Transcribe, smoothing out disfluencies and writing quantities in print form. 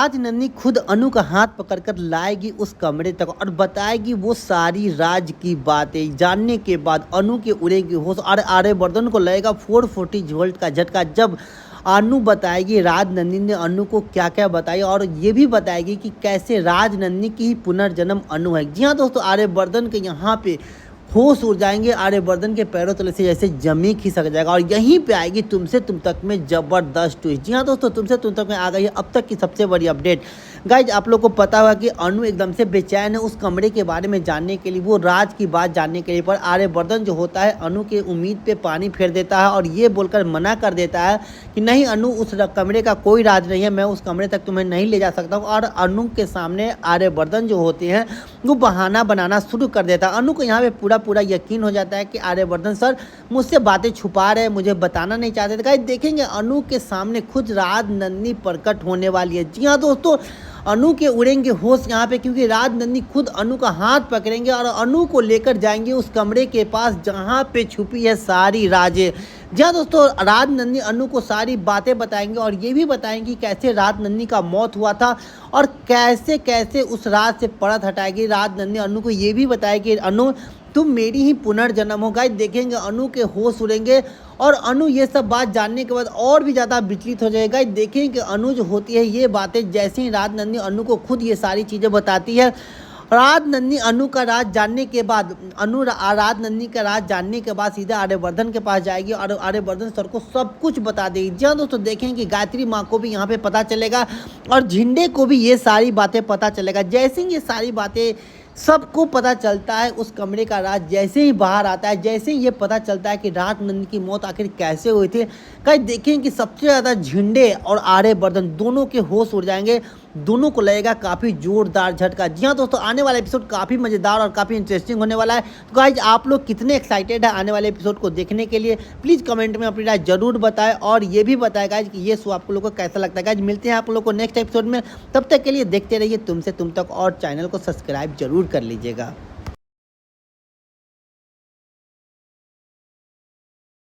आज नन्ही खुद अनु का हाथ पकड़कर लाएगी उस कमरे तक और बताएगी वो सारी राज की बातें। जानने के बाद अनु के उड़ेगी होश और आर्यवर्धन को लगेगा 440 वोल्ट का झटका जब अनु बताएगी राज नंदी ने अनु को क्या क्या बताया और ये भी बताएगी कि कैसे राज नंदी की ही पुनर्जन्म अनु है। जी हाँ दोस्तों, आर्यवर्धन के यहाँ पे होश उड़ जाएंगे। आर्यवर्धन के पैरों तले से जैसे जमी खिसक जाएगा और यहीं पे आएगी तुमसे तुम तक में जबरदस्त ट्विस्ट। जी हाँ दोस्तों, तुमसे तुम तक में आ गई है अब तक की सबसे बड़ी अपडेट। गाइज आप लोग को पता होगा कि अनु एकदम से बेचैन है उस कमरे के बारे में जानने के लिए, वो राज की बात जानने के लिए। पर आर्यवर्धन जो होता है अनु के उम्मीद पे पानी फेर देता है और ये बोलकर मना कर देता है कि नहीं अनु, उस कमरे का कोई राज नहीं है, मैं उस कमरे तक तुम्हें नहीं ले जा सकता हूँ। और अनु के सामने आर्यवर्धन जो होते हैं वो बहाना बनाना शुरू कर देता है। अनु को यहाँ पे पूरा यकीन हो जाता है कि आर्यवर्धन सर मुझसे बातें छुपा रहे हैं, मुझे बताना नहीं चाहते थे। गाइस देखेंगे अनु के सामने खुद राज नंदी प्रकट होने वाली है। जी हाँ दोस्तों, अनु के उड़ेंगे होश यहाँ पे, क्योंकि राज नंदी खुद अनु का हाथ पकड़ेंगे और अनु को लेकर जाएंगे उस कमरे के पास जहाँ पे छुपी है सारी राजें। जी हाँ दोस्तों, राज नंदी अनु को सारी बातें बताएंगे और ये भी बताएंगे कैसे राज नंदी का मौत हुआ था और कैसे कैसे उस राज से परत हटाएगी। राज नंदी अनु को ये भी बताएगी अनु तुम मेरी ही पुनर्जन्म हो। गाइस देखेंगे अनु के होश उड़ेंगे और अनु ये सब बात जानने के बाद और भी ज़्यादा विचलित हो जाएगा। देखेंगे कि अनु जो होती है ये बातें जैसे ही राज नंदी अनु को खुद ये सारी चीज़ें बताती है। राज नंदी अनु का राज जानने के बाद राज नंदी का राज जानने के बाद सीधे आर्यवर्धन के पास जाएगी और आर्यवर्धन सर को सब कुछ बता देगी। जी हाँ दोस्तों, देखें कि गायत्री माँ को भी यहाँ पे पता चलेगा और झिंडे को भी ये सारी बातें पता चलेगा। जैसे ही ये सारी बातें सबको पता चलता है उस कमरे का राज जैसे ही बाहर आता है, जैसे ही ये पता चलता है कि राज नंदी की मौत आखिर कैसे हुई थी, कहीं देखें कि सबसे ज़्यादा झिंडे और आर्यवर्धन दोनों के होश उड़ जाएंगे। दोनों को लगेगा काफ़ी जोरदार झटका। जी हाँ दोस्तों, आने वाला एपिसोड काफ़ी मज़ेदार और काफ़ी इंटरेस्टिंग होने वाला है। तो गाइज आप लोग कितने एक्साइटेड है आने वाले एपिसोड को देखने के लिए, प्लीज़ कमेंट में अपनी राय जरूर बताएं और ये भी बताएं गाइज कि ये शो आप लोग को कैसा लगता है। गाइज मिलते हैं आप लोग को नेक्स्ट एपिसोड में, तब तक के लिए देखते रहिए तुमसे तुम तक और चैनल को सब्सक्राइब जरूर कर लीजिएगा।